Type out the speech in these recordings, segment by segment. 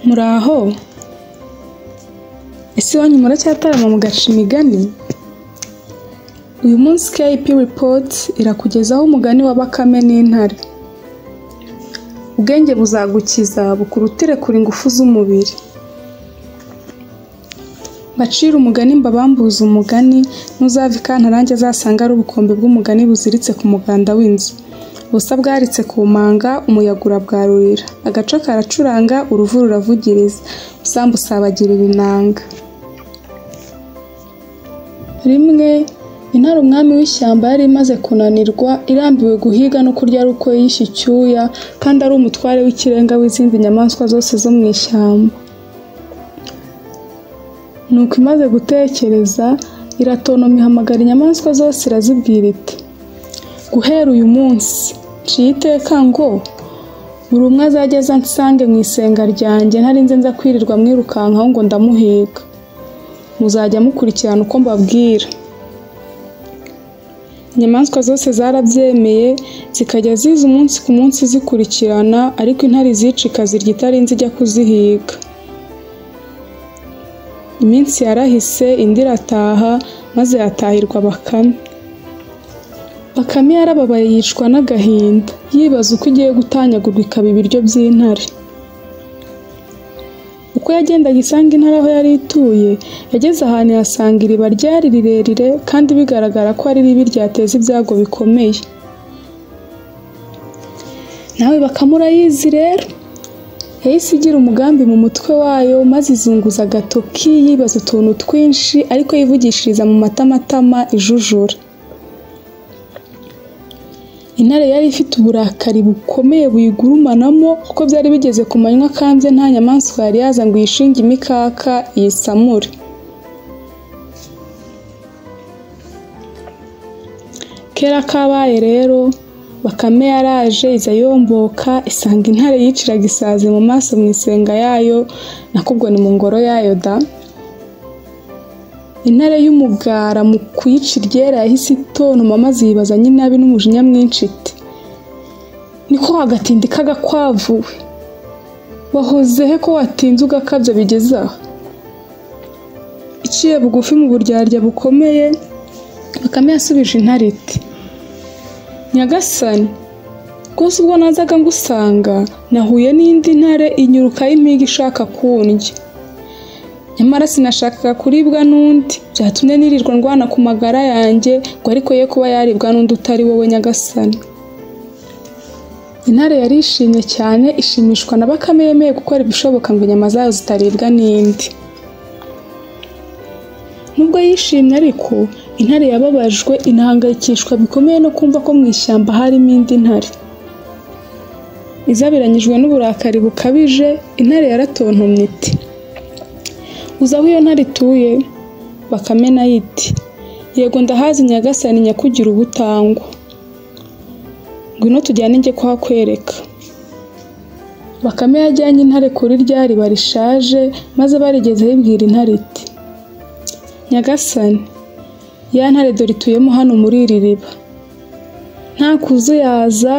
Muraho, ese wanyu muracyatarama mugaca imigani? Uyu munsi KIP Report irakugezaho umugani wa Bakame n'intare. Ubwenge buzagukiza bukurutire kuri ingufu z'umubiri. Bacira umugani mbabambuza umugani, ntuzava ikantarange azasanga ari ubukombe bw'umugani buziritse ku muganda w'inzu. Ubusa bwaritse ku manga, umuyaga urabwarurira. Agaco karacuranga, uruvu ruravugiriza. Usambu usabagirira inanga. Rimwe, intare umwami w'ishyamba yari imaze kunanirwa, irambiwe guhiga no kurya ari uko yishe icyuya, kandi ari umutware w'ikirenga w'izindi nyamaswa zose zo mu ishyamba. Nuko imaze gutekereza, iratonoma ihamagara inyamaswa zose irazibwira iti: guhera uyu munsi nciye iteka ngo buri umwe azajya aza ansange mu isenga ryanjye ntarinze nza kwirirwa mwirukankaho ngo ndamuhiga. Muzajya mukurikirana uko mbabwira. Inyamaswa zose zarabyemeye, zikajya ziza umunsi ku munsi zikurikirana, ariko intare izica ikazirya itarinze ijya kuzihiga. Iminsi yarahise, indi irataha, maze yatahirwa Bakame. Bakame yarababaye yicwa n'agahinda, yibaza uko igiye gutanyagurwa ikaba ibiryo by'intare. Uko yagendaga isanga intare aho yari ituye, yageze ahantu yasanga iriba ryari rirerire kandi bigaragara ko ari ribi ryateza ibyago bikomeye. Nawe Bakame urayizi rero? Yahise igira umugambi mu mutwe wayo, maze izunguza agatoki yibaza utuntu twinshi, ariko yivugishiriza mu matamatama ijujura. Intare yari ifite uburakari bukomeye buyigurumanamo, kuko byari bigeze ku manywa kandi nta nyamaswa yari yaza ngo yishinge imikaka yisamure. Kera kabaye rero, Bakame yaraje iza yomboka, isanga intare yiciraga isazi mu maso mu isenga yayo, nakubwo ni mu ngoro yayo da. Intare y'umugara mu kuyica iryera yahise itontoma, maze yibaza nyinabi n'umujinya mwinshi iti: niko wagatindi k'agakwavu we, wahoze he ko watinze ugakabya bigeze aha? Iciye bugufi mu buryarya bukomeye, Bakame yasubije intare iti: nyagasani, rwose ubwo nazaga ngusanga nahuye n'indi ntare inyuruka y'impiga ishaka kundya. Nyamara sinashakaga kuribwa n'undi, byatumye nirirwa ndwana ku magara yanjye, ngo ariko ye kuba yaribwa n'undi utari wowe nyagasani. Intare yarishimye cyane, ishimishwa na Bakame yemeye gukora ibishoboka ngo inyama zayo zitaribwa n'indi. Nubwo yishimye ariko, intare yababajwe inahangayikishwa bikomeye no kumva ko mu ishyamba harimo indi ntare. Izabiranyijwe n'uburakari bukabije, intare yaratontomye iti: uzi aho iyo ntare ituye? Bakame nayo iti: yego ndahazi nyagasani nyakugira ubutangwa. Ngwino tujyane njye kuhakwereka. Bakame yajyanye intare kuri rya riba rishaje, maze barigeze ibwira intare iti: nyagasani, ya ntare dore ituyemo hano muri iri riba. Nta kuzuyaza,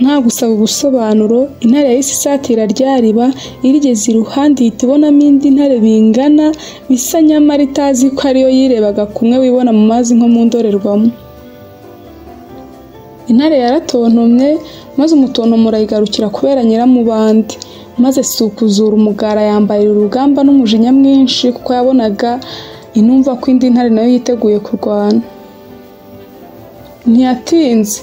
nta gusaba ubusobanuro, intare yahise isatira rya riba, irigeze iruhande ihita ibonamo indi ntare bingana, bisa nyamara itazi ko ariyo yirebaga kumwe wibona mu mazi nko mu ndorerwamo. Intare yaratontomye, maze umutontomo urayigarukira kubera nyiramubande, maze si ukuzura umugara yambarira urugamba n'umujinya mwinshi, kuko yabonaga inumva ko indi ntare nayo yiteguye kurwana. Ntiyatinze,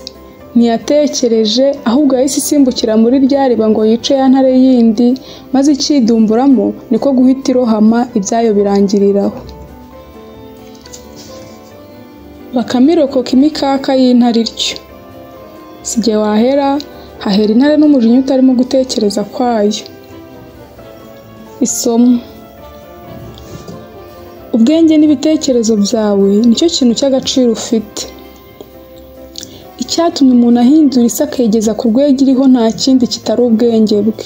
ntiyatekereje, ahubwo yahise isimbukira muri rya riba ngo yice ya ntare yindi, maze ikidumburamo niko guhita irohama, ibyayo birangiriraho. Bakame irokoka imikaka y'intare ityo. Si jye wahera, hahera intare n'umujinya utarimo gutekereza kwayo. Isomo: ubwenge n'ibitekerezo byawe nicyo kintu cy'agaciro ufite. Icyatumye umuntu ahindura isi akegeza ku rwego iriho nta kindi kitari ubwenge bwe.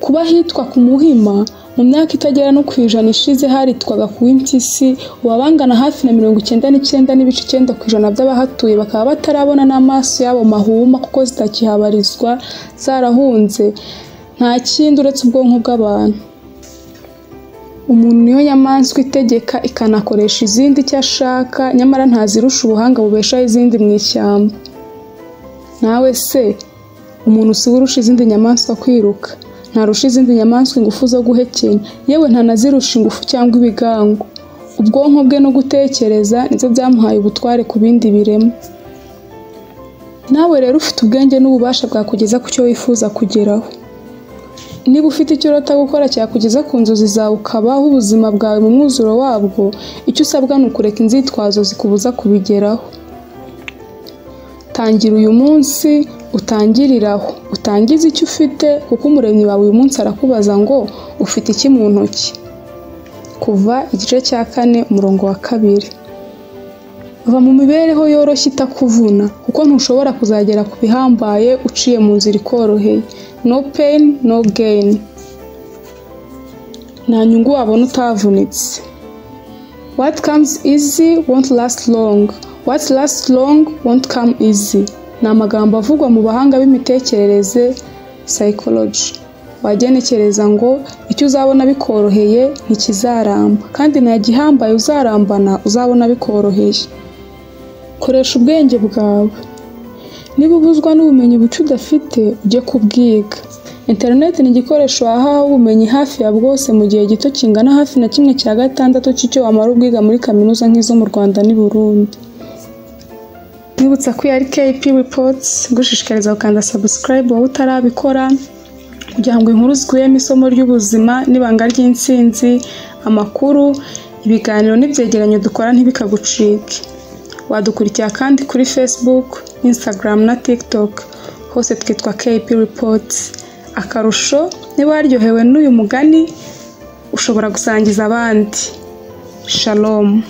Kuba hitwa ku Muhima, mu myaka itagera no ku 100 ishize haritwaga ku Impyisi, uwabangana hafi na 99.9% by'abahatuye bakaba batarabona n'amaso yabo mahuma, kuko zitakihabarizwa, zarahunze, nta kindi uretse ubwonko bw'abantu. Umuntu niyo nyamaswa itegeka ikanakoresha izindi icyo ashaka, nyamara ntazirusha ubuhanga bubeshaho izindi mu ishyamba. Nawe se umuntu si we urusha izindi nyamaswa kwiruka, ntarusha izindi nyamaswa ingufu zo guhekenya, yewe ntanazirusha ingufu cyangwa ibigango. Ubwonko bwe no gutekereza nibyo byamuhaye ubutware ku bindi biremwa. Nawe rero ufite ubwenge n'ububasha bwakugeza ku cyo wifuza kugeraho. Niba ufite icyo urota gukora cyakugeza ku nzozi zawe ukabaho ubuzima bwawe mu mwuzuro wabwo, icyo usabwa ni ukureka inzitwazo zikubuza kubigeraho. Tangira uyu munsi, utangiriraho, utangize icyo ufite, kuko umuremyi wawe uyu munsi arakubaza ngo ufite iki mu ntoki. Kuva igice cya 4 umurongo wa 2. Va mu mibereho yoroshye itakuvuna, kuko ntushobora kuzagera ku bihambaye uciye mu nzira ikoroheye. No pain, no gain. Nta nyungu wabona utavunitse. What comes easy won't last long. What lasts long won't come easy. Ni amagambo avugwa mu bahanga b'imitekerereze, psychology. Wagenekereza ngo icyo uzabona bikoroheye ntikizaramba, kandi nta gihambaye uzarambana uzabona bikoroheye. Koresha ubwenge bwawe. Niba ubuzwa n'ubumenyi buke udafite, ujye kubwiga. Internet ni igikoresho wahawe ubumenyi hafi ya bwose mu gihe gito kingana hafi na 1/6 cy'icyo wamara ubwiga muri kaminuza nk'izo mu Rwanda n'i Burundi. Nibutsa ko yari KP Reports, gushishikariza gukanda subscribe wowe utarabikora, kugira ngo inkuru zikubiyemo isomo ry'ubuzima n'ibanga ry'intsinzi, amakuru, ibiganiro n'ibyegeranyo dukora ntibikagucike. Wadukurikira kandi kuri Facebook, Instagram na TikTok, hose twitwa KP Reports. Akarusho, niba waryohewe n'uyu mugani, ushobora gusangiza abandi. Shalom.